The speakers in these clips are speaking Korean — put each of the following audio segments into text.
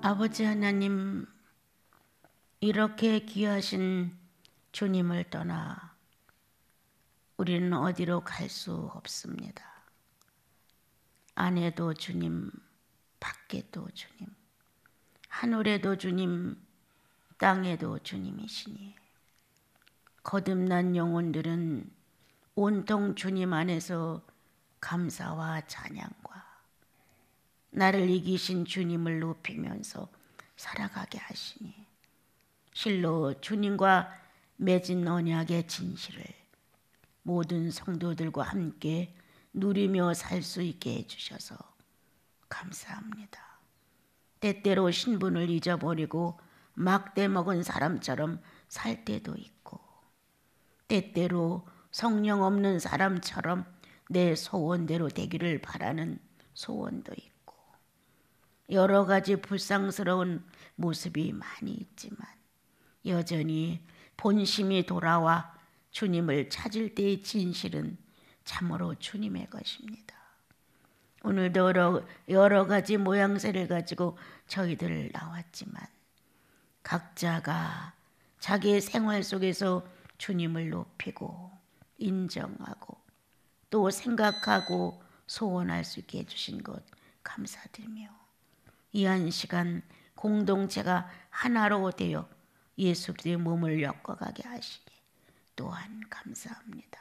아버지 하나님, 이렇게 귀하신 주님을 떠나 우리는 어디로 갈 수 없습니다. 안에도 주님, 밖에도 주님, 하늘에도 주님, 땅에도 주님이시니 거듭난 영혼들은 온통 주님 안에서 감사와 찬양과 나를 이기신 주님을 높이면서 살아가게 하시니 실로 주님과 맺은 언약의 진실을 모든 성도들과 함께 누리며 살 수 있게 해주셔서 감사합니다. 때때로 신분을 잊어버리고 막대 먹은 사람처럼 살 때도 있고, 때때로 성령 없는 사람처럼 내 소원대로 되기를 바라는 소원도 있고, 여러 가지 불상스러운 모습이 많이 있지만 여전히 본심이 돌아와 주님을 찾을 때의 진실은 참으로 주님의 것입니다. 오늘도 여러 가지 모양새를 가지고 저희들 나왔지만 각자가 자기의 생활 속에서 주님을 높이고 인정하고 또 생각하고 소원할 수 있게 해주신 것 감사드리며 이 한 시간 공동체가 하나로 되어 예수 그리스도의 몸을 엮어가게 하시니 또한 감사합니다.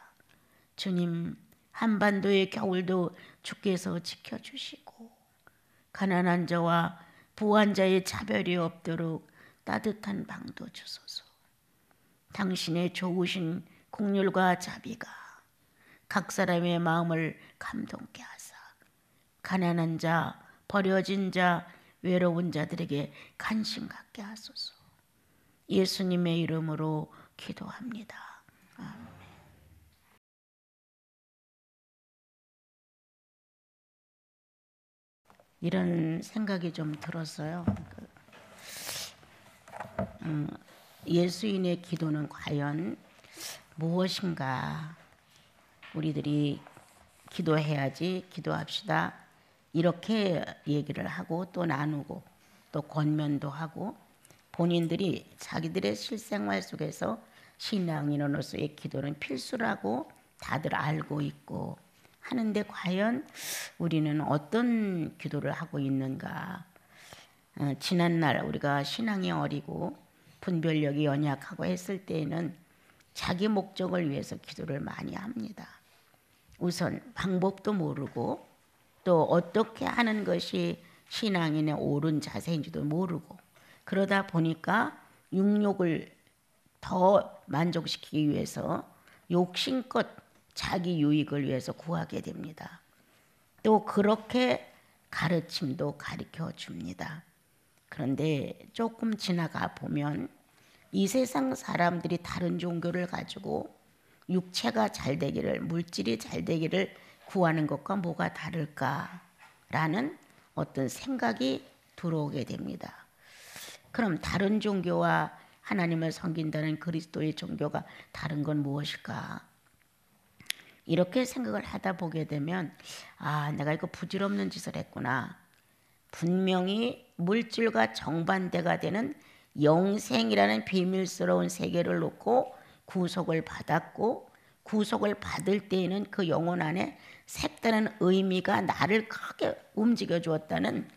주님, 한반도의 겨울도 주께서 지켜주시고 가난한 자와 부한 자의 차별이 없도록 따뜻한 방도 주소서. 당신의 좋으신 긍휼과 자비가 각 사람의 마음을 감동케 하사 가난한 자, 버려진 자, 외로운 자들에게 관심 갖게 하소서. 예수님의 이름으로 기도합니다. 아멘. 이런 생각이 좀 들었어요. 예수인의 기도는 과연 무엇인가? 우리들이 기도해야지, 기도합시다. 이렇게 얘기를 하고 또 나누고 또 권면도 하고 본인들이 자기들의 실생활 속에서 신앙인으로서의 기도는 필수라고 다들 알고 있고 하는데 과연 우리는 어떤 기도를 하고 있는가? 지난날 우리가 신앙이 어리고 분별력이 연약하고 했을 때에는 자기 목적을 위해서 기도를 많이 합니다. 우선 방법도 모르고 또 어떻게 하는 것이 신앙인의 옳은 자세인지도 모르고 그러다 보니까 육욕을 더 만족시키기 위해서 욕심껏 자기 유익을 위해서 구하게 됩니다. 또 그렇게 가르침도 가르쳐 줍니다. 그런데 조금 지나가 보면 이 세상 사람들이 다른 종교를 가지고 육체가 잘 되기를, 물질이 잘 되기를 구하는 것과 뭐가 다를까라는 어떤 생각이 들어오게 됩니다. 그럼 다른 종교와 하나님을 섬긴다는 그리스도의 종교가 다른 건 무엇일까? 이렇게 생각을 하다 보게 되면 내가 이거 부질없는 짓을 했구나. 분명히 물질과 정반대가 되는 영생이라는 비밀스러운 세계를 놓고 구속을 받았고 구속을 받을 때에는 그 영혼 안에 색다른 의미가 나를 크게 움직여 주었다는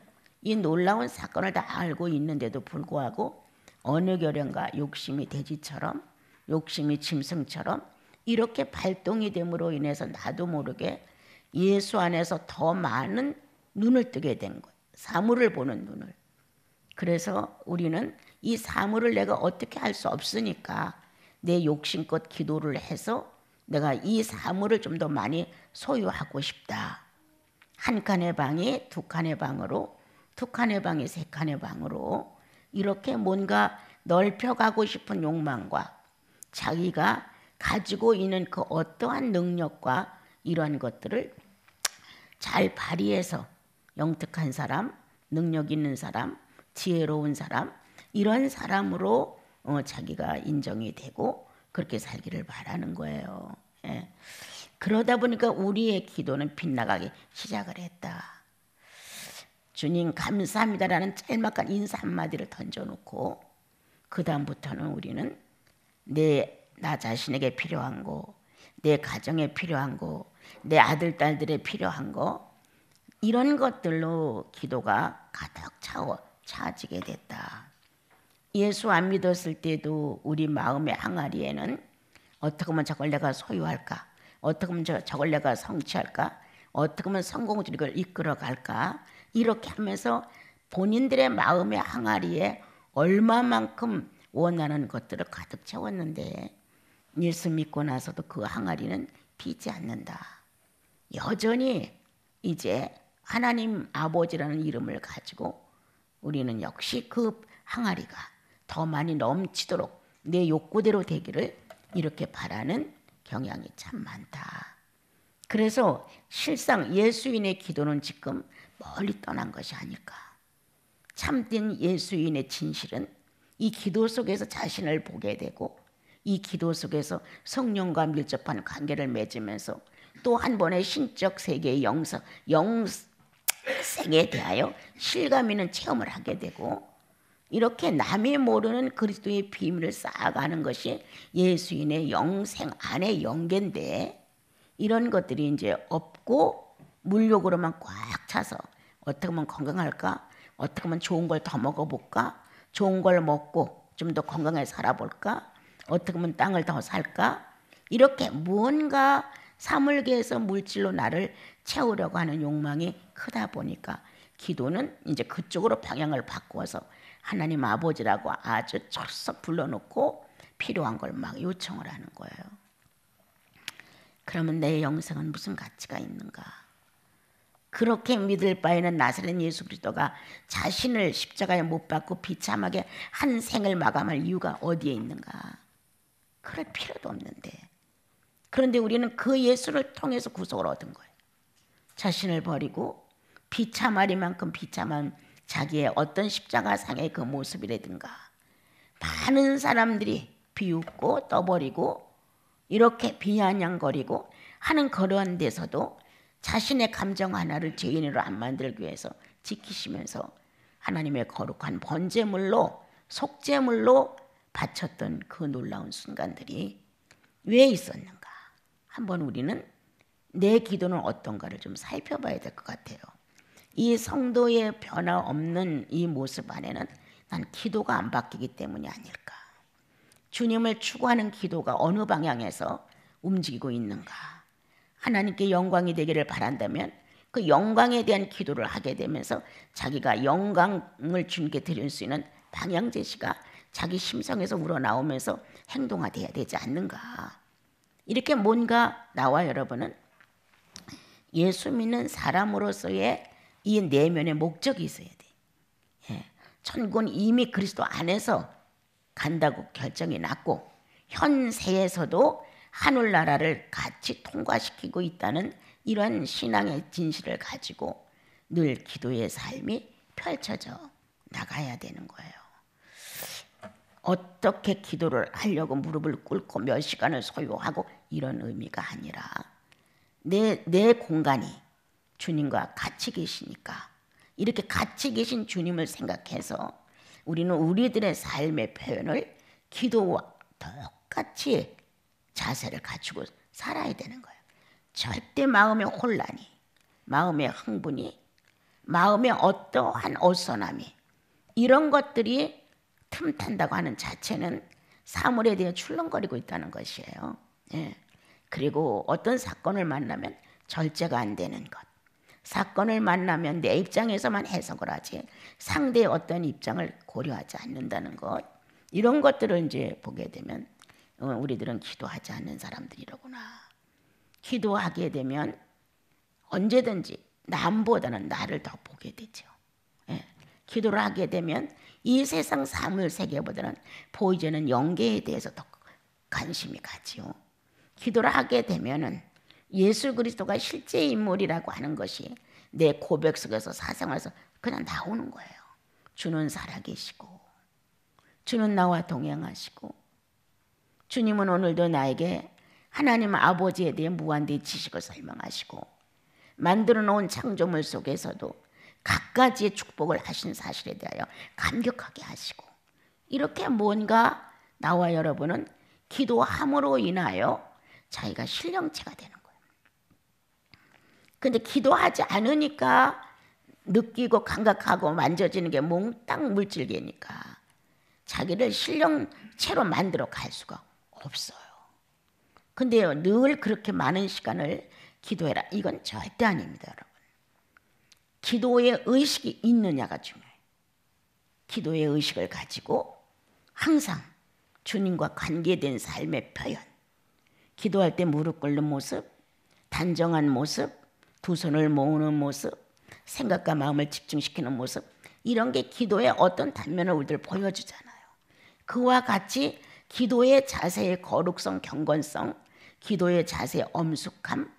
이 놀라운 사건을 다 알고 있는데도 불구하고 어느 결연가 욕심이 돼지처럼 욕심이 짐승처럼 이렇게 발동이 됨으로 인해서 나도 모르게 예수 안에서 더 많은 눈을 뜨게 된 거예요. 사물을 보는 눈을. 그래서 우리는 이 사물을 내가 어떻게 할 수 없으니까 내 욕심껏 기도를 해서 내가 이 사물을 좀 더 많이 소유하고 싶다. 한 칸의 방이 두 칸의 방으로, 두 칸의 방이 세 칸의 방으로 이렇게 뭔가 넓혀가고 싶은 욕망과 자기가 가지고 있는 그 어떠한 능력과 이러한 것들을 잘 발휘해서 영특한 사람, 능력 있는 사람, 지혜로운 사람 이런 사람으로 자기가 인정이 되고 그렇게 살기를 바라는 거예요. 예. 그러다 보니까 우리의 기도는 빗나가기 시작을 했다. 주님 감사합니다라는 짤막한 인사 한마디를 던져놓고 그 다음부터는 우리는 나 자신에게 필요한 거, 내 가정에 필요한 거, 내 아들 딸들에 필요한 거, 이런 것들로 기도가 가득 차지게 됐다. 예수 안 믿었을 때도 우리 마음의 항아리에는 어떻게 하면 저걸 내가 소유할까, 어떻게 하면 저걸 내가 성취할까, 어떻게 하면 성공주의를 이끌어갈까, 이렇게 하면서 본인들의 마음의 항아리에 얼마만큼 원하는 것들을 가득 채웠는데 예수 믿고 나서도 그 항아리는 비지 않는다. 여전히 이제 하나님 아버지라는 이름을 가지고 우리는 역시 그 항아리가 더 많이 넘치도록 내 욕구대로 되기를 이렇게 바라는 경향이 참 많다. 그래서 실상 예수인의 기도는 지금 멀리 떠난 것이 아닐까. 참된 예수인의 진실은 이 기도 속에서 자신을 보게 되고 이 기도 속에서 성령과 밀접한 관계를 맺으면서 또 한 번의 신적 세계의 영생에 대하여 실감 있는 체험을 하게 되고 이렇게 남이 모르는 그리스도의 비밀을 쌓아가는 것이 예수인의 영생 안의 영계인데 이런 것들이 이제 없고 물욕으로만 꽉 차서 어떻게 하면 건강할까? 어떻게 하면 좋은 걸 더 먹어볼까? 좋은 걸 먹고 좀 더 건강하게 살아볼까? 어떻게 하면 땅을 더 살까? 이렇게 무언가 사물계에서 물질로 나를 채우려고 하는 욕망이 크다 보니까 기도는 이제 그쪽으로 방향을 바꾸어서 하나님 아버지라고 아주 철썩 불러놓고 필요한 걸 막 요청을 하는 거예요. 그러면 내 영생은 무슨 가치가 있는가? 그렇게 믿을 바에는 나사렛 예수 그리스도가 자신을 십자가에 못 박고 비참하게 한 생을 마감할 이유가 어디에 있는가? 그럴 필요도 없는데. 그런데 우리는 그 예수를 통해서 구속을 얻은 거예요. 자신을 버리고 비참하리만큼 비참한 자기의 어떤 십자가상의 그 모습이라든가 많은 사람들이 비웃고 떠버리고 이렇게 비아냥거리고 하는 그러한 데서도 자신의 감정 하나를 죄인으로 안 만들기 위해서 지키시면서 하나님의 거룩한 번제물로 속죄물로 바쳤던 그 놀라운 순간들이 왜 있었는가? 한번 우리는 내 기도는 어떤가를 좀 살펴봐야 될 것 같아요. 이 성도의 변화 없는 이 모습 안에는 난 기도가 안 바뀌기 때문이 아닐까? 주님을 추구하는 기도가 어느 방향에서 움직이고 있는가? 하나님께 영광이 되기를 바란다면 그 영광에 대한 기도를 하게 되면서 자기가 영광을 주님께 드릴 수 있는 방향 제시가 자기 심성에서 우러나오면서 행동화돼야 되지 않는가? 이렇게 뭔가 나와 여러분은 예수 믿는 사람으로서의 이 내면의 목적이 있어야 돼. 예. 천국은 이미 그리스도 안에서 간다고 결정이 났고 현세에서도 하늘나라를 같이 통과시키고 있다는 이런 신앙의 진실을 가지고 늘 기도의 삶이 펼쳐져 나가야 되는 거예요. 어떻게 기도를 하려고 무릎을 꿇고 몇 시간을 소요하고 이런 의미가 아니라 내 공간이 주님과 같이 계시니까 이렇게 같이 계신 주님을 생각해서 우리는 우리들의 삶의 표현을 기도와 똑같이 자세를 갖추고 살아야 되는 거예요. 절대 마음의 혼란이, 마음의 흥분이, 마음의 어떠한 어수선함이 이런 것들이 틈탄다고 하는 자체는 사물에 대해 출렁거리고 있다는 것이에요. 예. 그리고 어떤 사건을 만나면 절제가 안 되는 것. 사건을 만나면 내 입장에서만 해석을 하지 상대의 어떤 입장을 고려하지 않는다는 것. 이런 것들을 이제 보게 되면 우리들은 기도하지 않는 사람들이로구나. 기도하게 되면 언제든지 남보다는 나를 더 보게 되죠. 예. 기도를 하게 되면 이 세상 사물 세계보다는 보이지 않는 영계에 대해서 더 관심이 가지요. 기도를 하게 되면은 예수 그리스도가 실제 인물이라고 하는 것이 내 고백 속에서 사생활에서 그냥 나오는 거예요. 주는 살아계시고 주는 나와 동행하시고 주님은 오늘도 나에게 하나님 아버지에 대해 무한대의 지식을 설명하시고 만들어 놓은 창조물 속에서도 갖가지의 축복을 하신 사실에 대하여 감격하게 하시고, 이렇게 뭔가 나와 여러분은 기도함으로 인하여 자기가 신령체가 되는 거예요. 근데 기도하지 않으니까 느끼고 감각하고 만져지는 게 몽땅 물질계니까 자기를 신령체로 만들어 갈 수가 없어요. 근데요, 늘 그렇게 많은 시간을 기도해라, 이건 절대 아닙니다, 여러분. 기도의 의식이 있느냐가 중요해요. 기도의 의식을 가지고 항상 주님과 관계된 삶의 표현, 기도할 때 무릎 꿇는 모습, 단정한 모습, 두 손을 모으는 모습, 생각과 마음을 집중시키는 모습, 이런 게 기도의 어떤 단면을 우리들 보여주잖아요. 그와 같이 기도의 자세의 거룩성, 경건성, 기도의 자세의 엄숙함,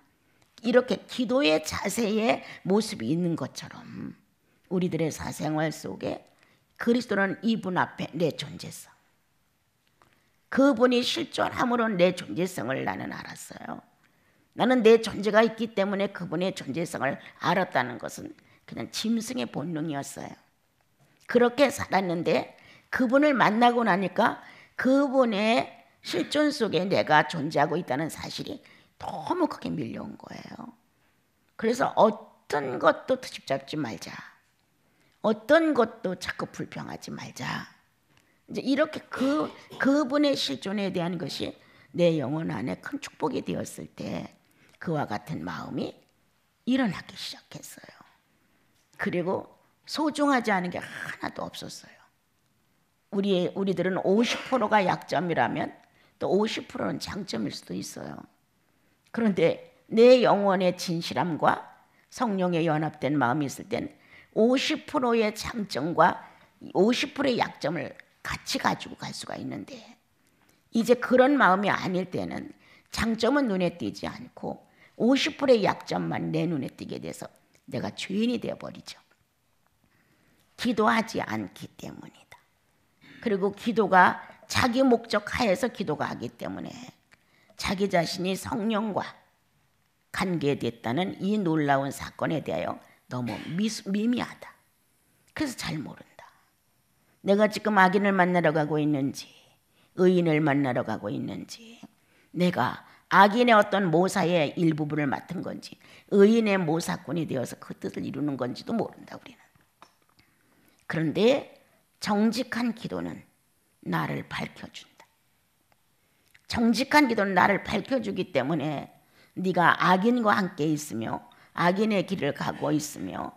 이렇게 기도의 자세의 모습이 있는 것처럼 우리들의 사생활 속에 그리스도는 이분 앞에 내 존재성, 그분이 실존함으로 내 존재성을 나는 알았어요. 나는 내 존재가 있기 때문에 그분의 존재성을 알았다는 것은 그냥 짐승의 본능이었어요. 그렇게 살았는데 그분을 만나고 나니까 그분의 실존 속에 내가 존재하고 있다는 사실이 너무 크게 밀려온 거예요. 그래서 어떤 것도 트집 잡지 말자, 어떤 것도 자꾸 불평하지 말자. 이제 이렇게 그분의 실존에 대한 것이 내 영혼 안에 큰 축복이 되었을 때 그와 같은 마음이 일어나기 시작했어요. 그리고 소중하지 않은 게 하나도 없었어요. 우리들은 50%가 약점이라면 또 50%는 장점일 수도 있어요. 그런데 내 영혼의 진실함과 성령의 연합된 마음이 있을 땐 50%의 장점과 50%의 약점을 같이 가지고 갈 수가 있는데, 이제 그런 마음이 아닐 때는 장점은 눈에 띄지 않고 50%의 약점만 내 눈에 띄게 돼서 내가 죄인이 되어버리죠. 기도하지 않기 때문이다. 그리고 기도가 자기 목적 하에서 기도가 하기 때문에 자기 자신이 성령과 관계됐다는 이 놀라운 사건에 대하여 너무 미미하다. 그래서 잘 모른다. 내가 지금 악인을 만나러 가고 있는지, 의인을 만나러 가고 있는지, 내가 악인의 어떤 모사의 일부분을 맡은 건지, 의인의 모사꾼이 되어서 그 뜻을 이루는 건지도 모른다, 우리는. 그런데 정직한 기도는 나를 밝혀준다. 정직한 기도는 나를 밝혀주기 때문에 네가 악인과 함께 있으며 악인의 길을 가고 있으며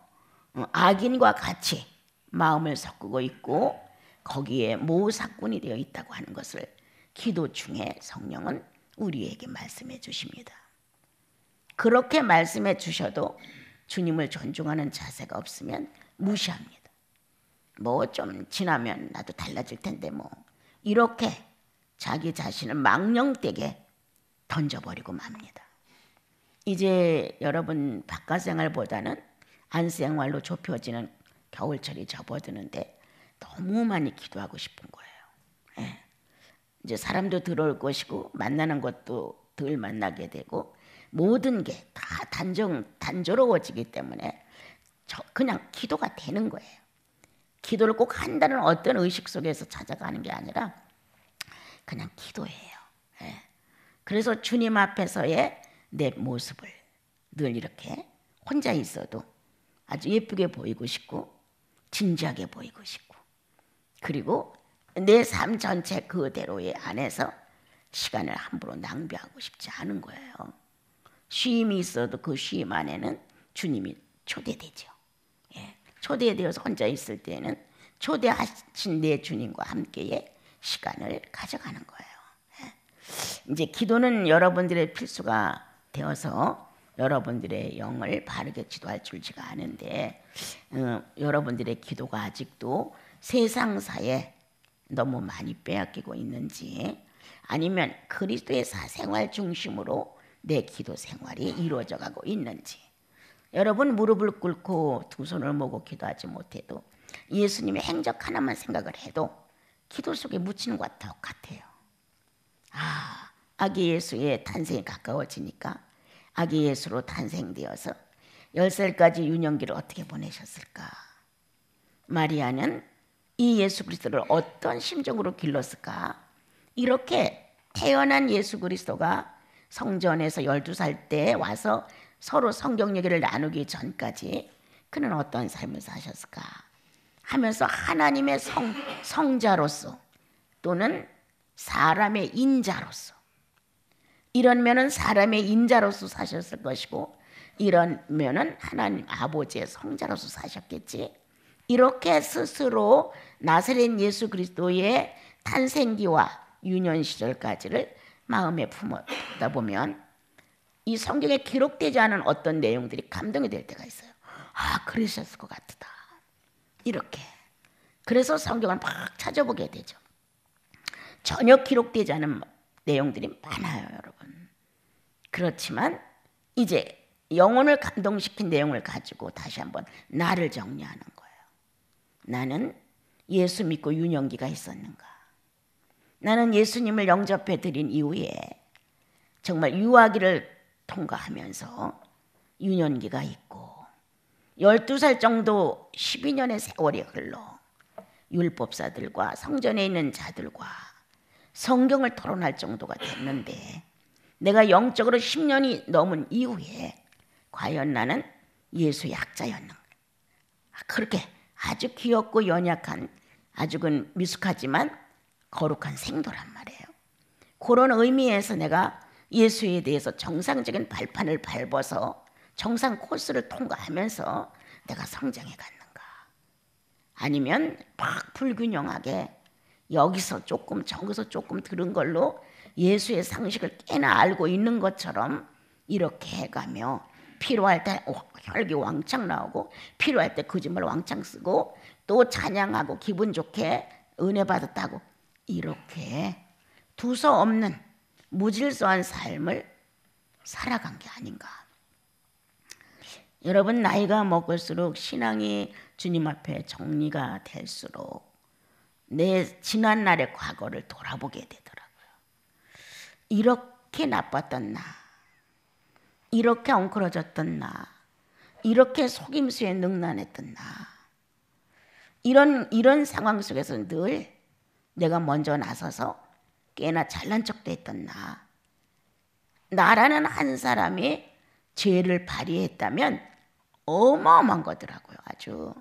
악인과 같이 마음을 섞고 있고 거기에 모사꾼이 되어 있다고 하는 것을 기도 중에 성령은 우리에게 말씀해 주십니다. 그렇게 말씀해 주셔도 주님을 존중하는 자세가 없으면 무시합니다. 뭐 좀 지나면 나도 달라질 텐데 뭐 이렇게 자기 자신을 망령되게 던져버리고 맙니다. 이제 여러분 바깥 생활보다는 안 생활로 좁혀지는 겨울철이 접어드는데 너무 많이 기도하고 싶은 거예요. 예. 이제 사람도 들어올 것이고 만나는 것도 덜 만나게 되고 모든 게 다 단조로워지기 때문에 그냥 기도가 되는 거예요. 기도를 꼭 한다는 어떤 의식 속에서 찾아가는 게 아니라 그냥 기도해요. 예. 그래서 주님 앞에서의 내 모습을 늘 이렇게 혼자 있어도 아주 예쁘게 보이고 싶고 진지하게 보이고 싶고, 그리고 내 삶 전체 그대로의 안에서 시간을 함부로 낭비하고 싶지 않은 거예요. 쉼이 있어도 그 쉼 안에는 주님이 초대되죠. 예. 초대되어서 혼자 있을 때는 초대하신 내 주님과 함께의 시간을 가져가는 거예요. 예. 이제 기도는 여러분들의 필수가 되어서 여러분들의 영을 바르게 지도할 줄지가 않은데 여러분들의 기도가 아직도 세상사에 너무 많이 빼앗기고 있는지, 아니면 그리스도의 사생활 중심으로 내 기도 생활이 이루어져 가고 있는지, 여러분 무릎을 꿇고 두 손을 모고 기도하지 못해도 예수님의 행적 하나만 생각을 해도 기도 속에 묻히는 것과 똑같아요. 아기 예수의 탄생이 가까워지니까 아기 예수로 탄생되어서 10살까지 유년기를 어떻게 보내셨을까? 마리아는 이 예수 그리스도를 어떤 심정으로 길렀을까? 이렇게 태어난 예수 그리스도가 성전에서 12살 때 와서 서로 성경 얘기를 나누기 전까지 그는 어떤 삶을 사셨을까 하면서 하나님의 성자로서 또는 사람의 인자로서, 이런 면은 사람의 인자로서 사셨을 것이고 이런 면은 하나님 아버지의 성자로서 사셨겠지. 이렇게 스스로 나사렛 예수 그리스도의 탄생기와 유년 시절까지를 마음에 품어다 보면 이 성경에 기록되지 않은 어떤 내용들이 감동이 될 때가 있어요. 아, 그러셨을 것 같다. 이렇게. 그래서 성경을 막 찾아보게 되죠. 전혀 기록되지 않은 내용들이 많아요, 여러분. 그렇지만 이제 영혼을 감동시킨 내용을 가지고 다시 한번 나를 정리하는 거예요. 나는 예수 믿고 유년기가 있었는가? 나는 예수님을 영접해 드린 이후에 정말 유아기를 통과하면서 유년기가 있고 12살 정도 12년의 세월이 흘러 율법사들과 성전에 있는 자들과 성경을 토론할 정도가 됐는데 내가 영적으로 10년이 넘은 이후에 과연 나는 예수의 약자였는가? 그렇게 아주 귀엽고 연약한, 아주 미숙하지만 거룩한 생도란 말이에요. 그런 의미에서 내가 예수에 대해서 정상적인 발판을 밟아서 정상 코스를 통과하면서 내가 성장해 갔는가? 아니면 막 불균형하게 여기서 조금 저기서 조금 들은 걸로 예수의 상식을 꽤나 알고 있는 것처럼 이렇게 해가며 필요할 때 혈기 왕창 나오고 필요할 때 거짓말 왕창 쓰고 또 찬양하고 기분 좋게 은혜 받았다고 이렇게 두서없는 무질서한 삶을 살아간 게 아닌가. 여러분, 나이가 먹을수록 신앙이 주님 앞에 정리가 될수록 내 지난날의 과거를 돌아보게 되더라고요. 이렇게 나빴던 나, 이렇게 엉클어졌던 나, 이렇게 속임수에 능란했던 나, 이런 상황 속에서 늘 내가 먼저 나서서 꽤나 잘난 척도 했던 나라는 한 사람이 죄를 발휘했다면 어마어마한 거더라고요, 아주.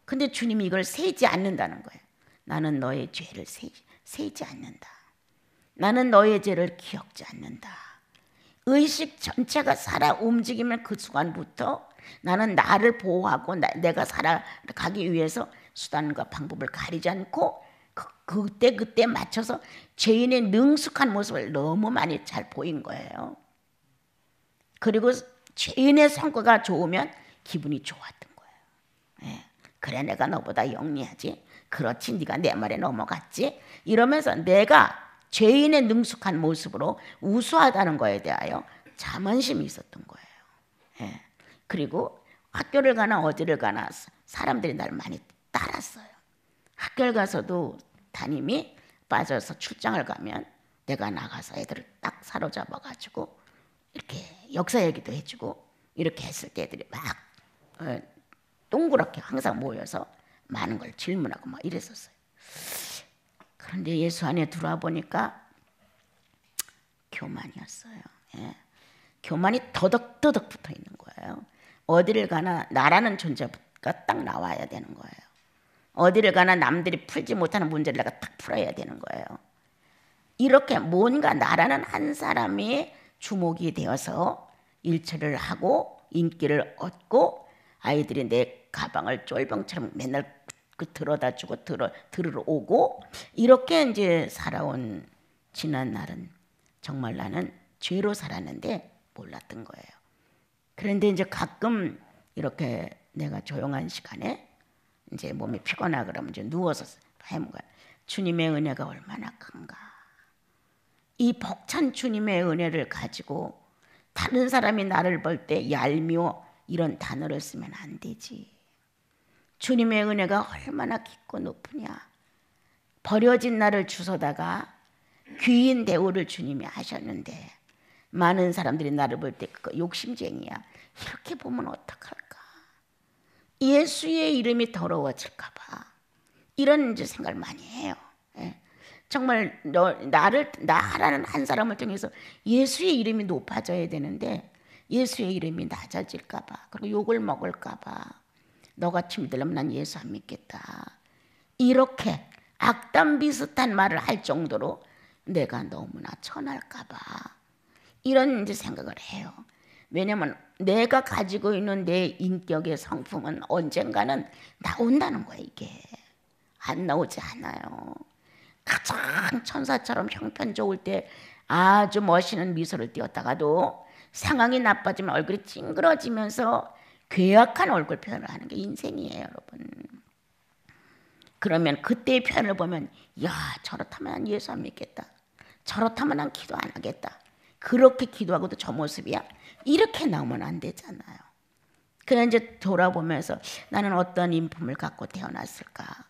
근데 주님이 이걸 세지 않는다는 거예요. 나는 너의 죄를 세지 않는다. 나는 너의 죄를 기억지 않는다. 의식 전체가 살아 움직이면 그 순간부터 나는 나를 보호하고 내가 살아가기 위해서 수단과 방법을 가리지 않고 그때 맞춰서 죄인의 능숙한 모습을 너무 많이 잘 보인 거예요. 그리고 죄인의 성과가 좋으면 기분이 좋았던 거예요. 예. 그래, 내가 너보다 영리하지. 그렇지, 네가 내 말에 넘어갔지. 이러면서 내가 죄인의 능숙한 모습으로 우수하다는 거에 대하여 자만심이 있었던 거예요. 예. 그리고 학교를 가나 어디를 가나 사람들이 날 많이 따랐어요. 학교를 가서도 담임이 빠져서 출장을 가면 내가 나가서 애들을 딱 사로잡아가지고 이렇게 역사 얘기도 해주고 이렇게 했을 때 애들이 막 동그랗게 항상 모여서 많은 걸 질문하고 막 이랬었어요. 그런데 예수 안에 들어와 보니까 교만이었어요. 예. 교만이 더덕더덕 붙어 있는 거예요. 어디를 가나 나라는 존재가 딱 나와야 되는 거예요. 어디를 가나 남들이 풀지 못하는 문제를 내가 딱 풀어야 되는 거예요. 이렇게 뭔가 나라는 한 사람이 주목이 되어서 일처를 하고 인기를 얻고 아이들이 내 가방을 쫄병처럼 맨날 들어다 주고 들으러 오고 이렇게 이제 살아온 지난 날은 정말 나는 죄로 살았는데 몰랐던 거예요. 그런데 이제 가끔 이렇게 내가 조용한 시간에 이제 몸이 피곤하고 그러면 이제 누워서 해먹어요. 주님의 은혜가 얼마나 큰가. 이 벅찬 주님의 은혜를 가지고 다른 사람이 나를 볼 때 얄미워 이런 단어를 쓰면 안 되지. 주님의 은혜가 얼마나 깊고 높으냐. 버려진 나를 주워다가 귀인 대우를 주님이 하셨는데 많은 사람들이 나를 볼 때 그거 욕심쟁이야. 이렇게 보면 어떡할까? 예수의 이름이 더러워질까 봐. 이런 이제 생각을 많이 해요. 예. 정말 나라는 한 사람을 통해서 예수의 이름이 높아져야 되는데 예수의 이름이 낮아질까 봐. 그리고 욕을 먹을까 봐. 너같이 믿으려면 난 예수 안 믿겠다. 이렇게 악담 비슷한 말을 할 정도로 내가 너무나 천할까 봐. 이런 이제 생각을 해요. 왜냐면 내가 가지고 있는 내 인격의 성품은 언젠가는 나온다는 거야. 이게 안 나오지 않아요. 가장 천사처럼 형편 좋을 때 아주 멋있는 미소를 띄었다가도 상황이 나빠지면 얼굴이 찡그러지면서 괴악한 얼굴 표현을 하는 게 인생이에요, 여러분. 그러면 그때의 표현을 보면 야, 저렇다면 난 예수 안 믿겠다. 저렇다면 난 기도 안 하겠다. 그렇게 기도하고도 저 모습이야? 이렇게 나오면 안 되잖아요. 그냥 이제 돌아보면서 나는 어떤 인품을 갖고 태어났을까?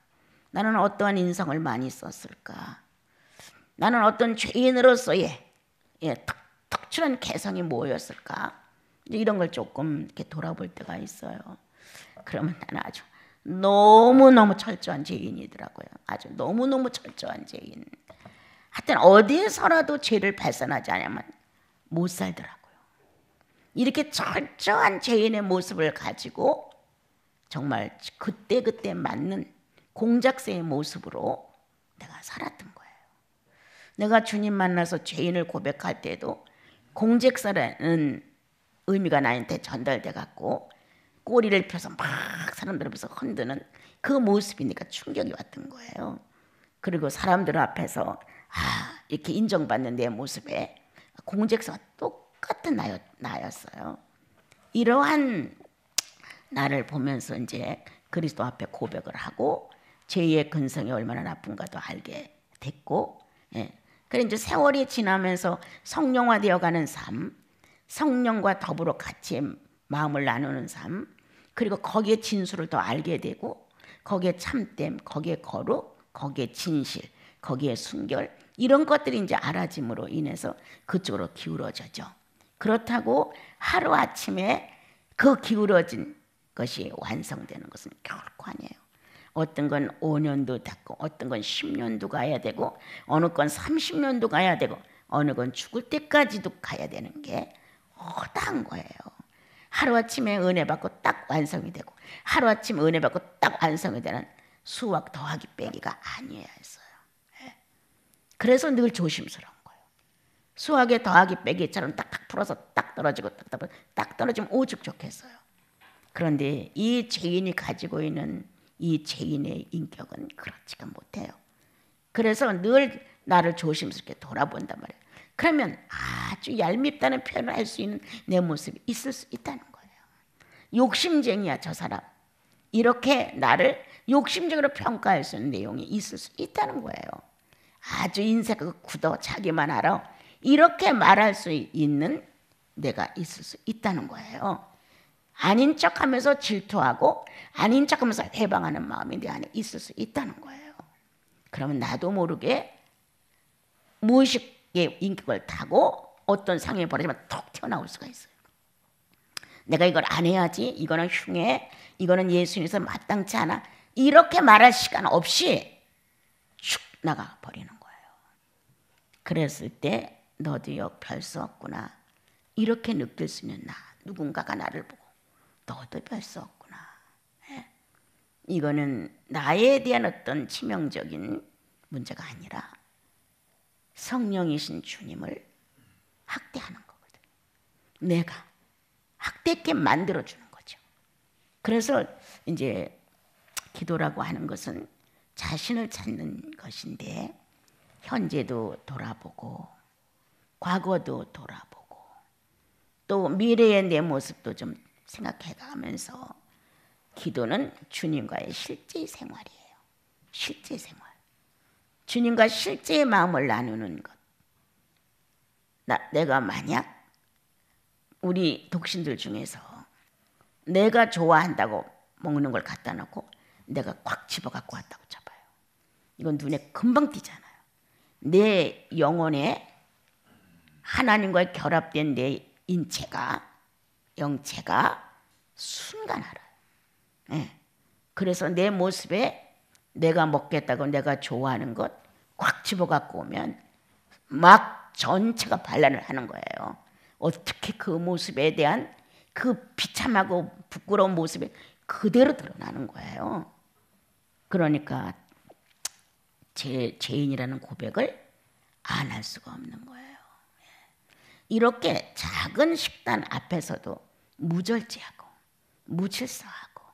나는 어떠한 인성을 많이 썼을까? 나는 어떤 죄인으로서의 특출한 개성이 뭐였을까? 이런 걸 조금 이렇게 돌아볼 때가 있어요. 그러면 나는 아주 너무너무 철저한 죄인이더라고요. 아주 너무너무 철저한 죄인. 하여튼 어디에서라도 죄를 발산하지 않으면 못 살더라고요. 이렇게 철저한 죄인의 모습을 가지고 정말 그때그때 맞는 공작새의 모습으로 내가 살았던 거예요. 내가 주님 만나서 죄인을 고백할 때도 공작새라는 의미가 나한테 전달돼 갖고 꼬리를 펴서 막 사람들 앞에서 흔드는 그 모습이니까 충격이 왔던 거예요. 그리고 사람들 앞에서 이렇게 인정받는 내 모습에 공작새와 똑같은 나였어요. 이러한 나를 보면서 이제 그리스도 앞에 고백을 하고 죄의 근성이 얼마나 나쁜가도 알게 됐고, 그래 이제 세월이 지나면서 성령화되어가는 삶, 성령과 더불어 같이 마음을 나누는 삶, 그리고 거기에 진수를 더 알게 되고 거기에 참됨, 거기에 거룩, 거기에 진실, 거기에 순결 이런 것들이 이제 알아짐으로 인해서 그쪽으로 기울어져죠. 그렇다고 하루아침에 그 기울어진 것이 완성되는 것은 결코 아니에요. 어떤 건 5년도 닿고 어떤 건 10년도 가야 되고 어느 건 30년도 가야 되고 어느 건 죽을 때까지도 가야 되는 게 허다한 거예요. 하루아침에 은혜 받고 딱 완성이 되고 하루아침에 은혜 받고 딱 완성이 되는 수학 더하기 빼기가 아니어야 했어요. 그래서 늘 조심스러운 거예요. 수학의 더하기 빼기처럼 딱딱 풀어서 딱 떨어지고 딱 떨어지면 오죽 좋겠어요. 그런데 이 죄인이 가지고 있는 이 죄인의 인격은 그렇지가 못해요. 그래서 늘 나를 조심스럽게 돌아본단 말이에요. 그러면 아주 얄밉다는 표현을 할 수 있는 내 모습이 있을 수 있다는 거예요. 욕심쟁이야 저 사람. 이렇게 나를 욕심적으로 평가할 수 있는 내용이 있을 수 있다는 거예요. 아주 인색하고 굳어 자기만 알아. 이렇게 말할 수 있는 내가 있을 수 있다는 거예요. 아닌 척하면서 질투하고 아닌 척하면서 회방하는 마음이 내 안에 있을 수 있다는 거예요. 그러면 나도 모르게 무의식의 인격을 타고 어떤 상황이 벌어지면 톡 튀어나올 수가 있어요. 내가 이걸 안 해야지, 이거는 흉해, 이거는 예수님에서 마땅치 않아, 이렇게 말할 시간 없이 슉 나가버리는 거예요. 그랬을 때 너도 별 수 없구나, 이렇게 느낄 수 있는 나, 누군가가 나를 보고 너도 별 수 없구나. 이거는 나에 대한 어떤 치명적인 문제가 아니라 성령이신 주님을 학대하는 거거든요. 내가 학대케 만들어주는 거죠. 그래서 이제 기도라고 하는 것은 자신을 찾는 것인데 현재도 돌아보고 과거도 돌아보고 또 미래의 내 모습도 좀 생각해가면서 기도는 주님과의 실제 생활이에요. 실제 생활. 주님과 실제의 마음을 나누는 것. 내가 만약 우리 독신들 중에서 내가 좋아한다고 먹는 걸 갖다 놓고 내가 꽉 집어 갖고 왔다고 쳐봐요. 이건 눈에 금방 띄잖아요. 내 영혼에 하나님과 결합된 내 인체가, 영체가 순간 알아요. 예. 그래서 내 모습에 내가 먹겠다고 내가 좋아하는 것 꽉 집어갖고 오면 막 전체가 반란을 하는 거예요. 어떻게 그 모습에 대한 그 비참하고 부끄러운 모습이 그대로 드러나는 거예요. 그러니까 죄인이라는 고백을 안 할 수가 없는 거예요. 이렇게 작은 식단 앞에서도 무절제하고 무질서하고,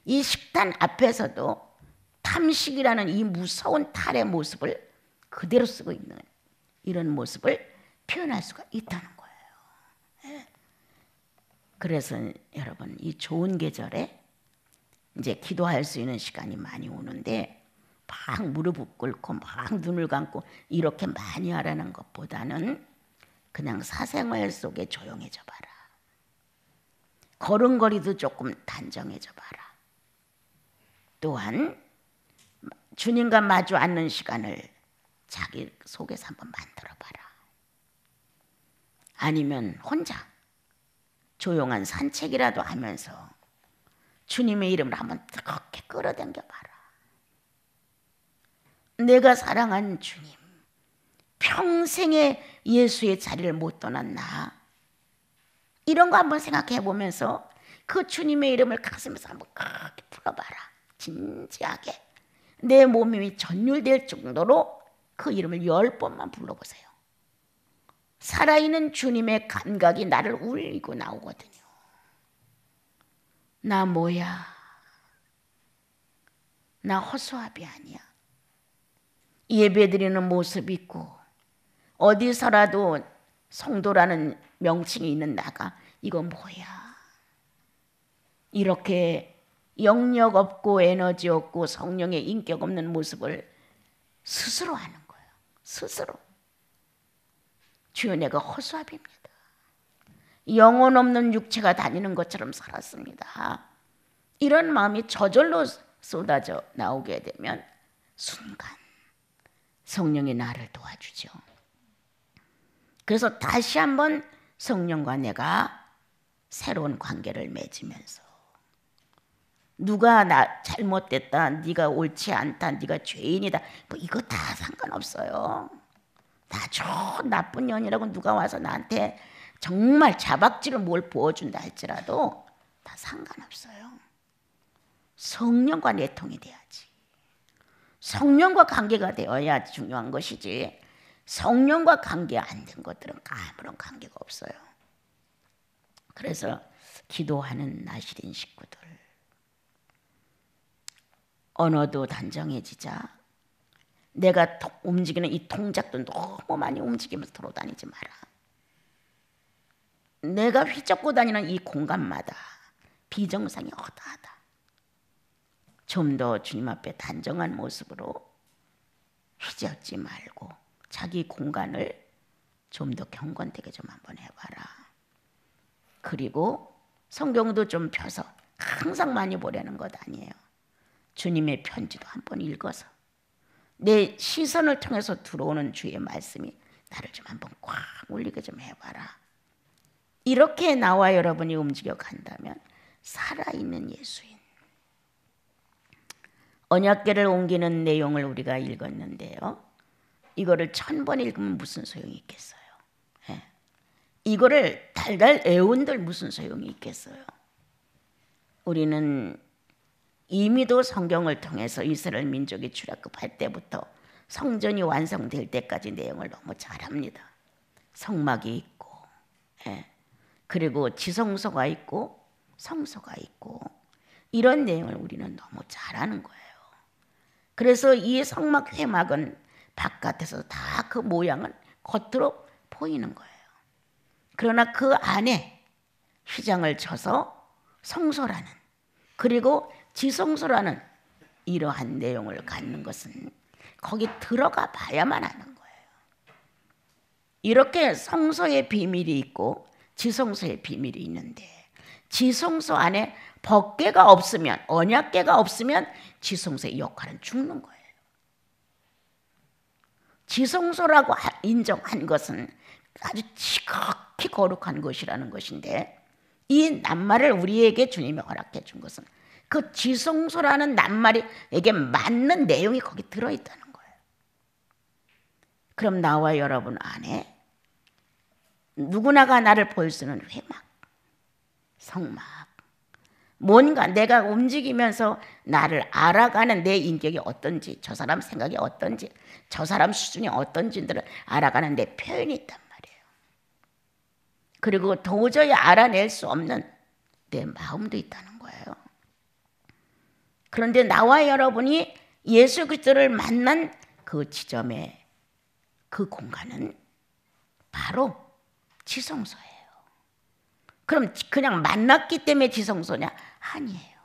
이 식단 앞에서도 탐식이라는 이 무서운 탈의 모습을 그대로 쓰고 있는 이런 모습을 표현할 수가 있다는 거예요. 그래서 여러분, 이 좋은 계절에 이제 기도할 수 있는 시간이 많이 오는데 막 무릎을 꿇고 막 눈을 감고 이렇게 많이 하라는 것보다는 그냥 사생활 속에 조용해져 봐라. 걸음걸이도 조금 단정해져 봐라. 또한 주님과 마주 앉는 시간을 자기 속에서 한번 만들어 봐라. 아니면 혼자 조용한 산책이라도 하면서 주님의 이름을 한번 뜨겁게 끌어당겨 봐라. 내가 사랑한 주님, 평생에 예수의 자리를 못 떠난 나, 이런 거 한번 생각해 보면서 그 주님의 이름을 가슴에서 한번 크게 불러봐라. 진지하게 내 몸이 전율될 정도로 그 이름을 10번만 불러보세요. 살아있는 주님의 감각이 나를 울리고 나오거든요. 나 뭐야? 나 허수아비 아니야. 예배드리는 모습 있고 어디서라도 성도라는 명칭이 있는 나가 이거 뭐야? 이렇게 영역 없고 에너지 없고 성령의 인격 없는 모습을 스스로 하는 거예요. 스스로. 주여, 내가 허수아비입니다. 영혼 없는 육체가 다니는 것처럼 살았습니다. 이런 마음이 저절로 쏟아져 나오게 되면 순간 성령이 나를 도와주죠. 그래서 다시 한번 성령과 내가 새로운 관계를 맺으면서, 누가 나 잘못됐다, 네가 옳지 않다, 네가 죄인이다, 뭐 이거 다 상관없어요. 나 저 나쁜 년이라고 누가 와서 나한테 정말 자박지로 뭘 부어준다 할지라도 다 상관없어요. 성령과 내통이 돼야지. 성령과 관계가 되어야 중요한 것이지, 성령과 관계 안 된 것들은 아무런 관계가 없어요. 그래서 기도하는 나시린 식구들, 언어도 단정해지자. 내가 움직이는 이 동작도 너무 많이 움직이면서 돌아다니지 마라. 내가 휘젓고 다니는 이 공간마다 비정상이 허다하다. 좀 더 주님 앞에 단정한 모습으로 휘젓지 말고 자기 공간을 좀 더 경건되게 좀 한번 해봐라. 그리고 성경도 좀 펴서, 항상 많이 보려는 것 아니에요. 주님의 편지도 한번 읽어서 내 시선을 통해서 들어오는 주의 말씀이 나를 좀 한번 꽉 올리게 좀 해봐라. 이렇게 나와 여러분이 움직여 간다면 살아있는 예수인, 언약궤를 옮기는 내용을 우리가 읽었는데요. 이거를 1000번 읽으면 무슨 소용이 있겠어요? 예. 이거를 달달 애운들 무슨 소용이 있겠어요? 우리는 이미도 성경을 통해서 이스라엘 민족이 출애굽할 때부터 성전이 완성될 때까지 내용을 너무 잘합니다. 성막이 있고, 그리고 지성소가 있고 성소가 있고, 이런 내용을 우리는 너무 잘하는 거예요. 그래서 이 성막 회막은 바깥에서 다 그 모양은 겉으로 보이는 거예요. 그러나 그 안에 휘장을 쳐서 성소라는, 그리고 지성소라는 이러한 내용을 갖는 것은 거기 들어가 봐야만 하는 거예요. 이렇게 성소의 비밀이 있고 지성소의 비밀이 있는데, 지성소 안에 법궤가 없으면, 언약궤가 없으면 지성소의 역할은 죽는 거예요. 지성소라고 인정한 것은 아주 지극히 거룩한 것이라는 것인데, 이 낱말을 우리에게 주님이 허락해 준 것은 그 지성소라는 낱말에게 맞는 내용이 거기 들어있다는 거예요. 그럼 나와 여러분 안에 누구나가 나를 볼 수 있는 회막, 성막, 뭔가 내가 움직이면서 나를 알아가는 내 인격이 어떤지, 저 사람 생각이 어떤지, 저 사람 수준이 어떤지들을 알아가는 내 표현이 있단 말이에요. 그리고 도저히 알아낼 수 없는 내 마음도 있다는 거예요. 그런데 나와 여러분이 예수 그리스도를 만난 그 지점에 그 공간은 바로 지성소예요. 그럼 그냥 만났기 때문에 지성소냐? 아니에요.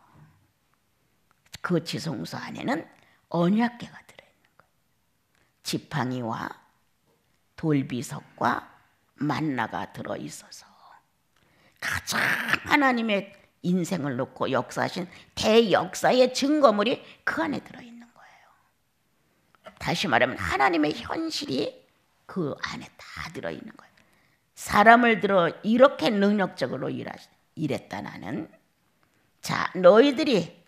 그 지성소 안에는 언약궤가 들어있는 거예요. 지팡이와 돌비석과 만나가 들어있어서 가장 하나님의 인생을 놓고 역사하신 대역사의 증거물이 그 안에 들어있는 거예요. 다시 말하면 하나님의 현실이 그 안에 다 들어있는 거예요. 사람을 들어 이렇게 능력적으로 일했다 나는. 자, 너희들이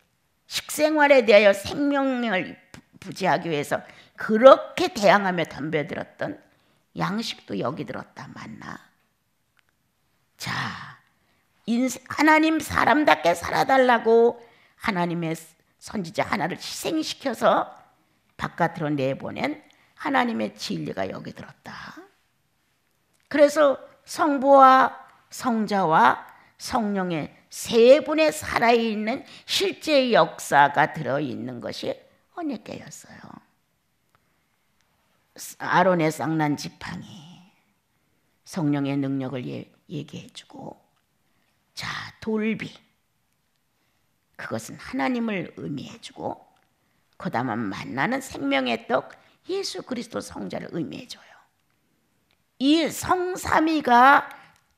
식생활에 대하여 생명을 부지하기 위해서 그렇게 대항하며 덤벼들었던 양식도 여기 들었다 만나. 자, 하나님 사람답게 살아달라고 하나님의 선지자 하나를 희생시켜서 바깥으로 내보낸 하나님의 진리가 여기 들었다. 그래서 성부와 성자와 성령의 세 분의 살아있는 실제 역사가 들어있는 것이 언약궤였어요. 아론의 쌍난 지팡이, 성령의 능력을 얘기해주고, 자, 돌비, 그것은 하나님을 의미해주고, 그 다음은 만나는 생명의 떡 예수 그리스도 성자를 의미해줘요. 이 성삼위가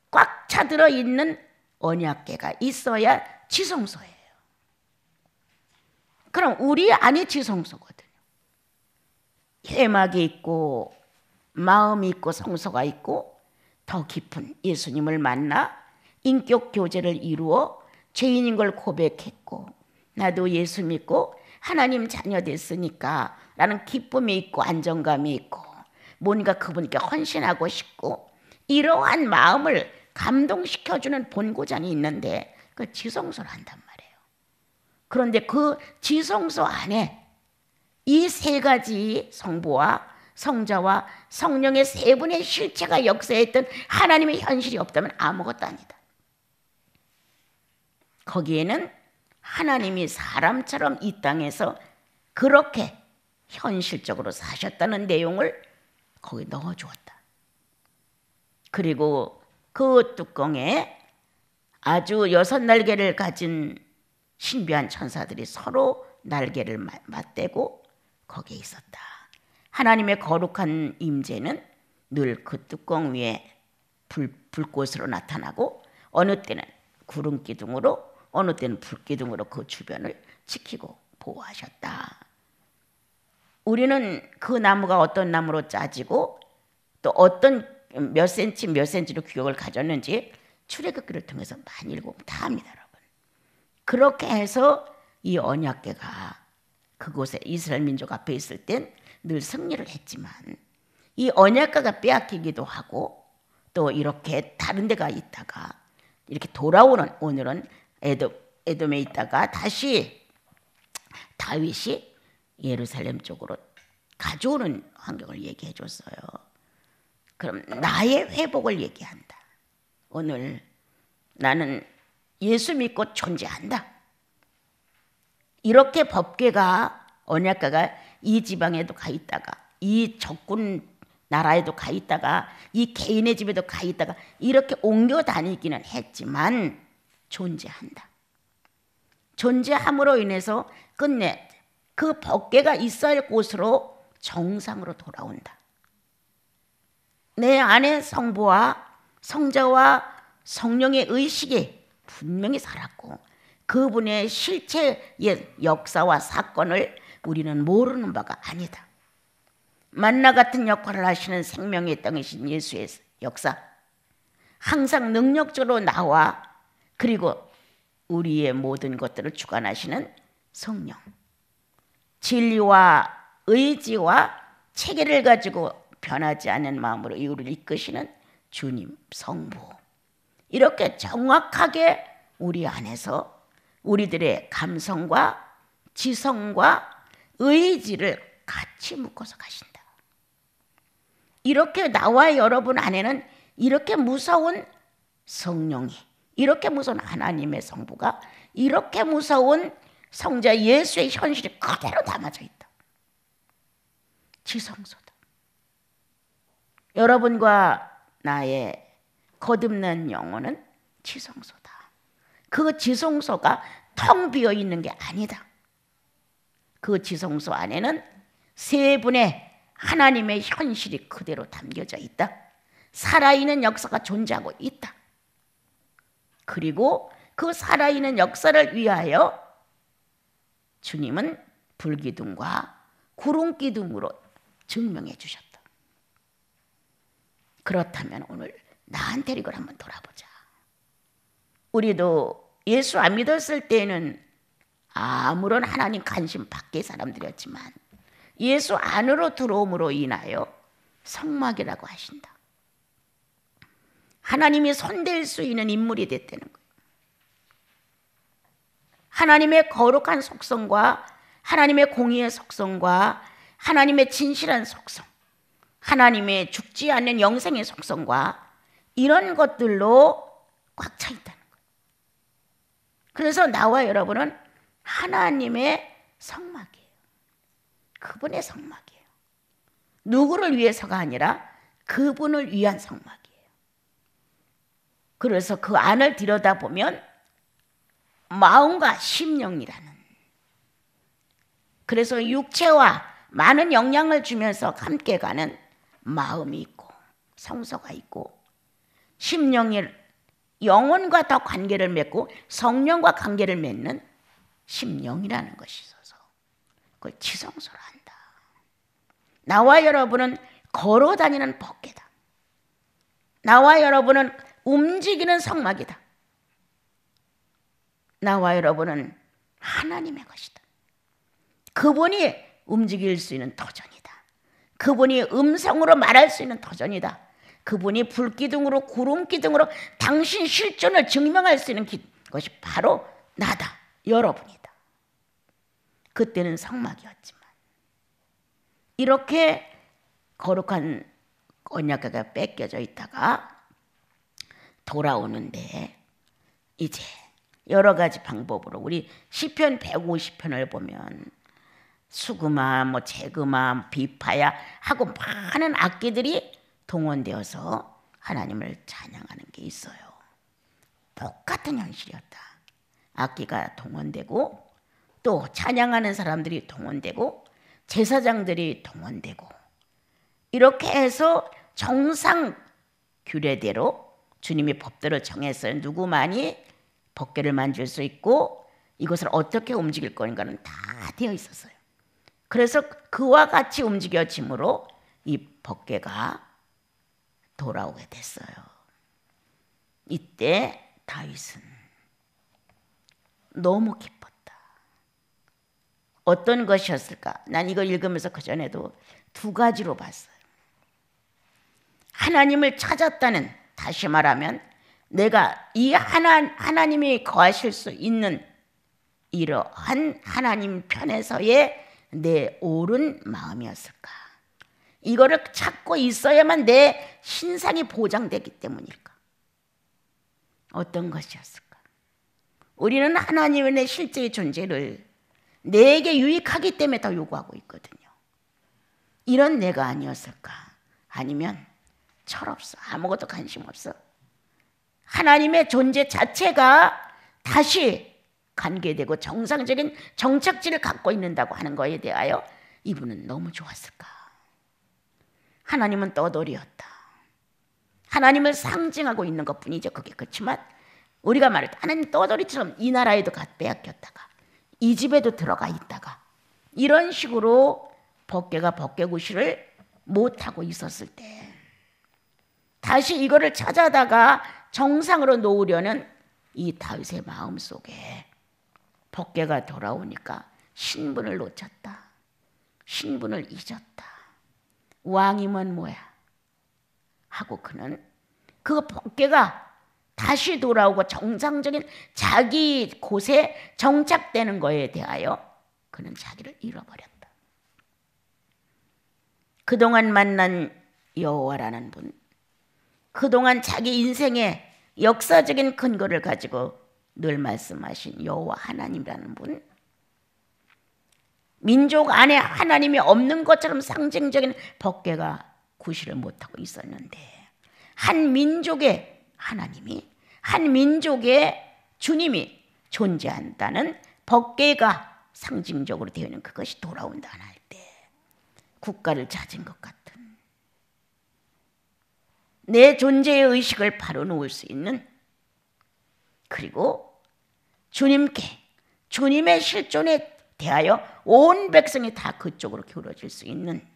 꽉 차들어 있는 언약궤가 있어야 지성소예요. 그럼 우리 안이 지성소거든요. 회막이 있고 마음이 있고 성소가 있고 더 깊은 예수님을 만나 인격 교제를 이루어 죄인인 걸 고백했고, 나도 예수 믿고 하나님 자녀 됐으니까 라는 기쁨이 있고 안정감이 있고 뭔가 그분께 헌신하고 싶고, 이러한 마음을 감동시켜주는 본고장이 있는데 그 지성소를 한단 말이에요. 그런데 그 지성소 안에 이 세 가지 성부와 성자와 성령의 세 분의 실체가 역사했던 하나님의 현실이 없다면 아무것도 아니다. 거기에는 하나님이 사람처럼 이 땅에서 그렇게 현실적으로 사셨다는 내용을 거기 넣어주었다. 그리고 그 뚜껑에 아주 6날개를 가진 신비한 천사들이 서로 날개를 맞대고 거기에 있었다. 하나님의 거룩한 임재는 늘 그 뚜껑 위에 불꽃으로 나타나고, 어느 때는 구름 기둥으로, 어느 때는 불 기둥으로 그 주변을 지키고 보호하셨다. 우리는 그 나무가 어떤 나무로 짜지고 또 어떤 몇 센치로 규격을 가졌는지 출애굽기를 통해서 많이 읽어보면 다 합니다, 여러분. 그렇게 해서 이 언약궤가 그곳에 이스라엘 민족 앞에 있을 땐 늘 승리를 했지만, 이 언약궤가 빼앗기기도 하고 또 이렇게 다른 데가 있다가 이렇게 돌아오는, 오늘은 에돔에 있다가 다시 다윗이 예루살렘 쪽으로 가져오는 환경을 얘기해 줬어요. 그럼 나의 회복을 얘기한다. 오늘 나는 예수 믿고 존재한다. 이렇게 법궤가, 언약궤가 이 지방에도 가 있다가 이 적군 나라에도 가 있다가 이 개인의 집에도 가 있다가 이렇게 옮겨 다니기는 했지만 존재한다. 존재함으로 인해서 끝내 그 법궤가 있어야 할 곳으로 정상으로 돌아온다. 내 안에 성부와 성자와 성령의 의식이 분명히 살았고 그분의 실체의 역사와 사건을 우리는 모르는 바가 아니다. 만나 같은 역할을 하시는 생명의 땅이신 역사, 항상 능력적으로 나와 그리고 우리의 모든 것들을 주관하시는 성령, 진리와 의지와 체계를 가지고 변하지 않는 마음으로 우리를 이끄시는 주님, 성부, 이렇게 정확하게 우리 안에서 우리들의 감성과 지성과 의지를 같이 묶어서 가신다. 이렇게 나와 여러분 안에는 이렇게 무서운 성령이, 이렇게 무서운 하나님의 성부가, 이렇게 무서운 성자 예수의 현실이 그대로 담아져 있다. 지성소다. 여러분과 나의 거듭난 영혼은 지성소다. 그 지성소가 텅 비어 있는 게 아니다. 그 지성소 안에는 세 분의 하나님의 현실이 그대로 담겨져 있다. 살아있는 역사가 존재하고 있다. 그리고 그 살아있는 역사를 위하여 주님은 불기둥과 구름기둥으로 증명해 주셨다. 그렇다면 오늘 나한테 이걸 한번 돌아보자. 우리도 예수 안 믿었을 때는 아무런 하나님 관심 밖의 사람들이었지만 예수 안으로 들어옴으로 인하여 성막이라고 하신다. 하나님이 손댈 수 있는 인물이 됐다는 거예요. 하나님의 거룩한 속성과 하나님의 공의의 속성과 하나님의 진실한 속성, 하나님의 죽지 않는 영생의 속성과 이런 것들로 꽉 차 있다는 거예요. 그래서 나와 여러분은 하나님의 성막이에요. 그분의 성막이에요. 누구를 위해서가 아니라 그분을 위한 성막이에요. 그래서 그 안을 들여다보면 마음과 심령이라는, 그래서 육체와 많은 영향을 주면서 함께 가는 마음이 있고 성소가 있고, 심령이 영혼과 더 관계를 맺고 성령과 관계를 맺는 심령이라는 것이 있어서 그걸 지성소라 한다. 나와 여러분은 걸어다니는 법궤다. 나와 여러분은 움직이는 성막이다. 나와 여러분은 하나님의 것이다. 그분이 움직일 수 있는 터전이다. 그분이 음성으로 말할 수 있는 터전이다. 그분이 불기둥으로 구름기둥으로 당신 실존을 증명할 수 있는 것이 바로 나다. 여러분이다. 그때는 성막이었지만 이렇게 거룩한 언약궤가 뺏겨져 있다가 돌아오는데 이제 여러 가지 방법으로 우리 시편 150편을 보면 수금아, 재금아, 비파야 하고 많은 악기들이 동원되어서 하나님을 찬양하는 게 있어요. 똑같은 현실이었다. 악기가 동원되고 또 찬양하는 사람들이 동원되고 제사장들이 동원되고 이렇게 해서 정상 규례대로 주님이 법대로 정했어요. 누구만이 법궤를 만질 수 있고 이것을 어떻게 움직일 건가는 다 되어 있었어요. 그래서 그와 같이 움직여짐으로 이 법궤가 돌아오게 됐어요. 이때 다윗은 너무 기뻤다. 어떤 것이었을까? 난 이거 읽으면서 그전에도 두 가지로 봤어요. 하나님을 찾았다는, 다시 말하면 내가 이 하나님이 거하실 수 있는 이러한 하나님 편에서의 내 옳은 마음이었을까? 이거를 찾고 있어야만 내 신상이 보장되기 때문일까? 어떤 것이었을까? 우리는 하나님의 내 실제의 존재를 내게 유익하기 때문에 더 요구하고 있거든요. 이런 내가 아니었을까? 아니면 철없어, 아무것도 관심 없어. 하나님의 존재 자체가 다시 관계되고 정상적인 정착지를 갖고 있는다고 하는 것에 대하여 이분은 너무 좋았을까? 하나님은 떠돌이였다. 하나님을 상징하고 있는 것뿐이죠. 그게 그렇지만 우리가 말할 때 하나님 떠돌이처럼 이 나라에도 빼앗겼다가 이 집에도 들어가 있다가 이런 식으로 법궤가 법궤구실을 못하고 있었을 때 다시 이거를 찾아다가 정상으로 놓으려는 이 다윗의 마음속에 법궤가 돌아오니까 신분을 놓쳤다. 신분을 잊었다. 왕이면 뭐야? 하고 그는 그 법궤가 다시 돌아오고 정상적인 자기 곳에 정착되는 것에 대하여 그는 자기를 잃어버렸다. 그동안 만난 여호와라는 분, 그동안 자기 인생의 역사적인 근거를 가지고 늘 말씀하신 여호와 하나님이라는 분, 민족 안에 하나님이 없는 것처럼 상징적인 법궤가 구실을 못하고 있었는데 한 민족의 하나님이, 한 민족의 주님이 존재한다는 법궤가 상징적으로 되어 있는 그것이 돌아온다 할 때 국가를 찾은 것 같은 내 존재의 의식을 바로 놓을 수 있는, 그리고 주님께, 주님의 실존에 대하여 온 백성이 다 그쪽으로 기울어질 수 있는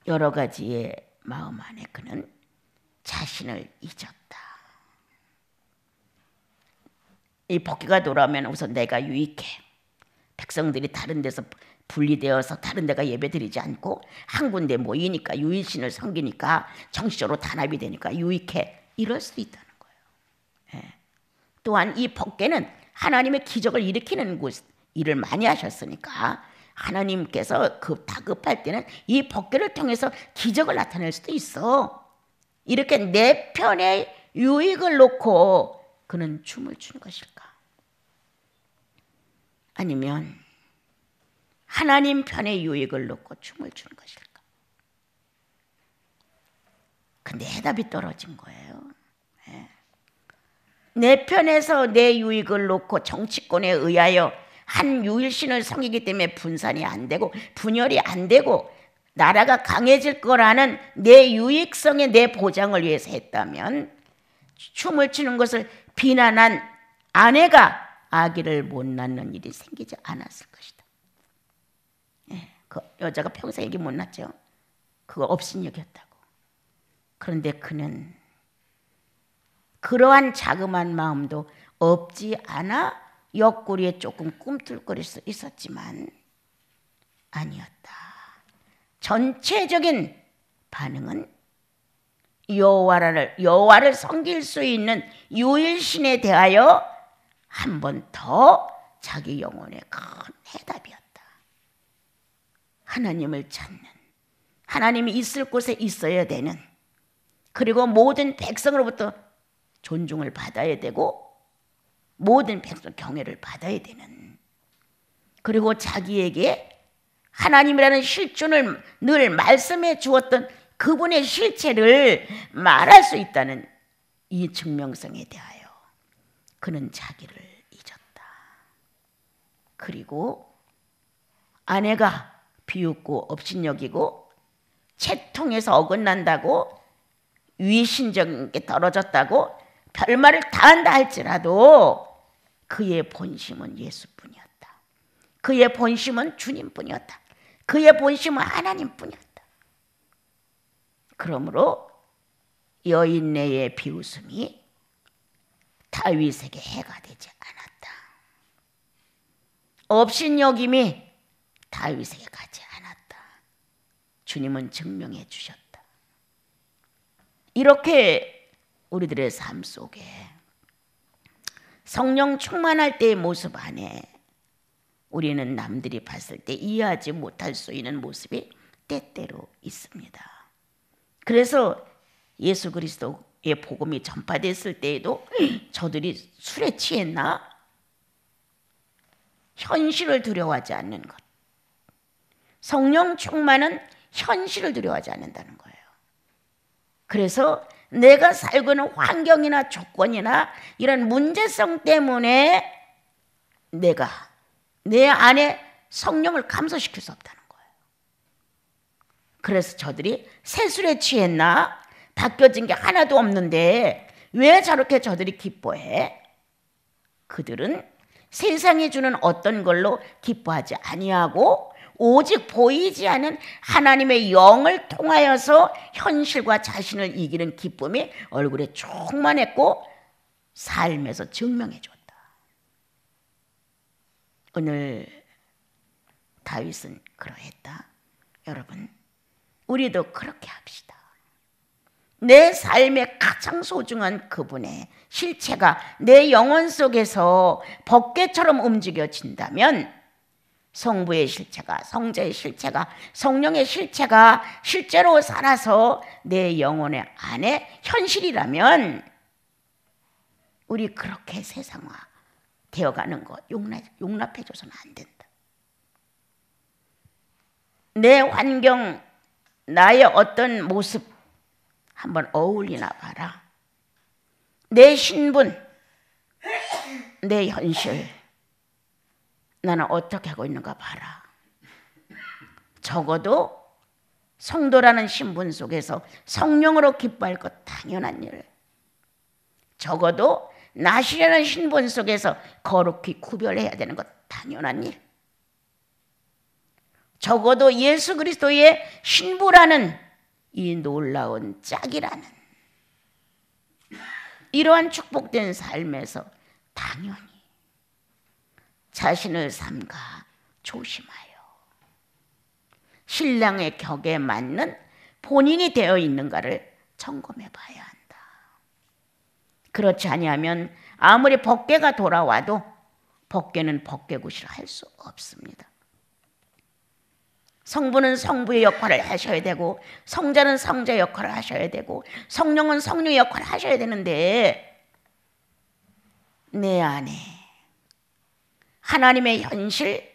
여러 가지의 마음 안에 그는 자신을 잊었다. 이 법궤가 돌아오면 우선 내가 유익해. 백성들이 다른 데서 분리되어서 다른 데가 예배드리지 않고 한 군데 모이니까 유일신을 섬기니까 정치적으로 단합이 되니까 유익해. 이럴 수도 있다는 거예요. 예. 또한 이 법궤는 하나님의 기적을 일으키는 일을 많이 하셨으니까 하나님께서 다급할 때는 이 법궤를 통해서 기적을 나타낼 수도 있어. 이렇게 내 편의 유익을 놓고 그는 춤을 추는 것일까? 아니면 하나님 편의 유익을 놓고 춤을 추는 것일까? 근데 해답이 떨어진 거예요. 내 편에서 내 유익을 놓고 정치권에 의하여 한 유일신을 섬기기 때문에 분산이 안 되고 분열이 안 되고 나라가 강해질 거라는 내 유익성의 내 보장을 위해서 했다면 춤을 추는 것을 비난한 아내가 아기를 못 낳는 일이 생기지 않았을 것이다. 그 여자가 평생 아기 못 낳죠. 그거 업신여겼다고. 그런데 그는 그러한 자그마한 마음도 없지 않아 옆구리에 조금 꿈틀거릴 수 있었지만 아니었다. 전체적인 반응은 여호와를 섬길 수 있는 유일신에 대하여 한 번 더 자기 영혼의 큰 해답이었다. 하나님을 찾는, 하나님이 있을 곳에 있어야 되는, 그리고 모든 백성으로부터 존중을 받아야 되고 모든 백성 경외를 받아야 되는, 그리고 자기에게 하나님이라는 실존을 늘 말씀해 주었던 그분의 실체를 말할 수 있다는 이 증명성에 대하여 그는 자기를 잊었다. 그리고 아내가 비웃고 업신여기고 채통에서 어긋난다고 위신적인 떨어졌다고 별말을 다 한다 할지라도 그의 본심은 예수뿐이었다. 그의 본심은 주님뿐이었다. 그의 본심은 하나님뿐이었다. 그러므로 여인네의 비웃음이 다윗에게 해가 되지 않았다. 업신여김이 다윗에게 가지 않았다. 주님은 증명해 주셨다. 이렇게 우리들의 삶 속에 성령 충만할 때의 모습 안에 우리는 남들이 봤을 때 이해하지 못할 수 있는 모습이 때때로 있습니다. 그래서 예수 그리스도의 복음이 전파됐을 때에도 저들이 술에 취했나? 현실을 두려워하지 않는 것. 성령 충만은 현실을 두려워하지 않는다는 거예요. 그래서 내가 살고 있는 환경이나 조건이나 이런 문제성 때문에 내가 내 안에 성령을 감소시킬 수 없다는 거예요. 그래서 저들이 새술에 취했나? 바뀌어진 게 하나도 없는데 왜 저렇게 저들이 기뻐해? 그들은 세상이 주는 어떤 걸로 기뻐하지 아니하고 오직 보이지 않는 하나님의 영을 통하여서 현실과 자신을 이기는 기쁨이 얼굴에 충만했고 삶에서 증명해 줬다. 오늘 다윗은 그러했다. 여러분, 우리도 그렇게 합시다. 내 삶의 가장 소중한 그분의 실체가 내 영혼 속에서 법궤처럼 움직여진다면 성부의 실체가, 성자의 실체가, 성령의 실체가 실제로 살아서 내 영혼의 안에 현실이라면 우리 그렇게 세상화 되어가는 거 용납해줘서는 안 된다. 내 환경, 나의 어떤 모습 한번 어울리나 봐라. 내 신분, 내 현실, 나는 어떻게 하고 있는가 봐라. 적어도 성도라는 신분 속에서 성령으로 기뻐할 것 당연한 일. 적어도 나시라는 신분 속에서 거룩히 구별해야 되는 것 당연한 일. 적어도 예수 그리스도의 신부라는 이 놀라운 짝이라는 이러한 축복된 삶에서 당연히 자신을 삼가 조심하여 신랑의 격에 맞는 본인이 되어 있는가를 점검해 봐야 한다. 그렇지 아니하면 아무리 법궤가 돌아와도 법궤는 법궤굿이라 할 수 없습니다. 성부는 성부의 역할을 하셔야 되고 성자는 성자의 역할을 하셔야 되고 성령은 성령의 역할을 하셔야 되는데 내 안에 하나님의 현실,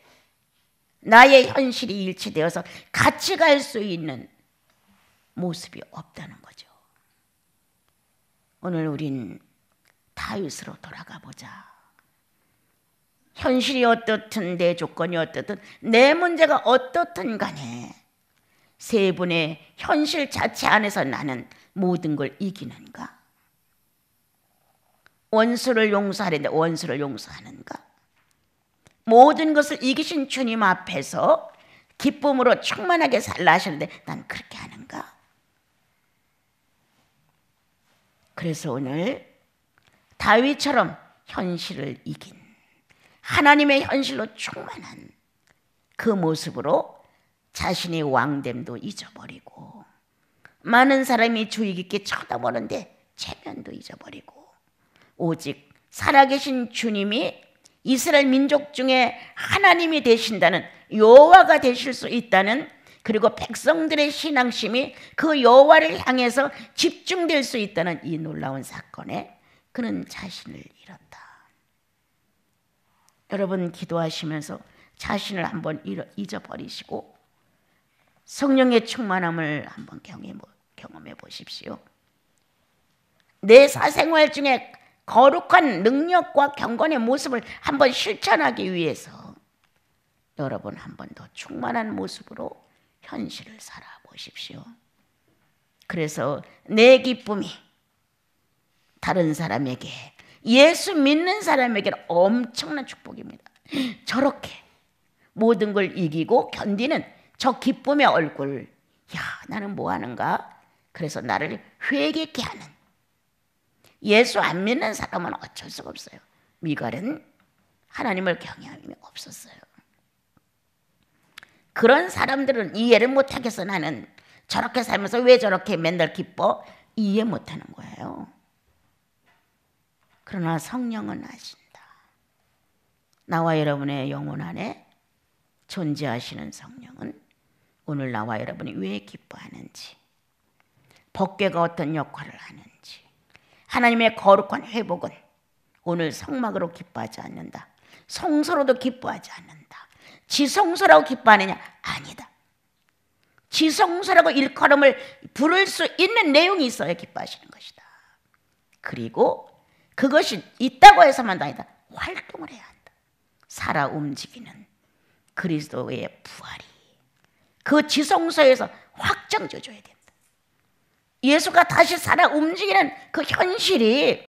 나의 현실이 일치되어서 같이 갈 수 있는 모습이 없다는 거죠. 오늘 우린 다윗으로 돌아가 보자. 현실이 어떻든 내 조건이 어떻든 내 문제가 어떻든 간에 세 분의 현실 자체 안에서 나는 모든 걸 이기는가? 원수를 용서하려는데 원수를 용서하는가? 모든 것을 이기신 주님 앞에서 기쁨으로 충만하게 살라 하시는데 난 그렇게 하는가? 그래서 오늘 다윗처럼 현실을 이긴 하나님의 현실로 충만한 그 모습으로 자신의 왕됨도 잊어버리고 많은 사람이 주의 깊게 쳐다보는데 체면도 잊어버리고 오직 살아계신 주님이 이스라엘 민족 중에 하나님이 되신다는 여호와가 되실 수 있다는 그리고 백성들의 신앙심이 그 여호와를 향해서 집중될 수 있다는 이 놀라운 사건에 그는 자신을 잃었다. 여러분 기도하시면서 자신을 한번 잊어버리시고 성령의 충만함을 한번 경험해 보십시오. 내 사생활 중에 거룩한 능력과 경건의 모습을 한번 실천하기 위해서 여러분 한 번 더 충만한 모습으로 현실을 살아보십시오. 그래서 내 기쁨이 다른 사람에게 예수 믿는 사람에게는 엄청난 축복입니다. 저렇게 모든 걸 이기고 견디는 저 기쁨의 얼굴, 야 나는 뭐 하는가? 그래서 나를 회개케 하는 예수 안 믿는 사람은 어쩔 수가 없어요. 미갈은 하나님을 경외함이 없었어요. 그런 사람들은 이해를 못하겠어. 나는 저렇게 살면서 왜 저렇게 맨날 기뻐? 이해 못하는 거예요. 그러나 성령은 아신다. 나와 여러분의 영혼 안에 존재하시는 성령은 오늘 나와 여러분이 왜 기뻐하는지, 법궤가 어떤 역할을 하는지, 하나님의 거룩한 회복은 오늘 성막으로 기뻐하지 않는다. 성소로도 기뻐하지 않는다. 지성소라고 기뻐하느냐? 아니다. 지성소라고 일컬음을 부를 수 있는 내용이 있어야 기뻐하시는 것이다. 그리고 그것이 있다고 해서만 아니다. 활동을 해야 한다. 살아 움직이는 그리스도의 부활이 그 지성소에서 확장져줘야 된다. 예수가 다시 살아 움직이는 그 현실이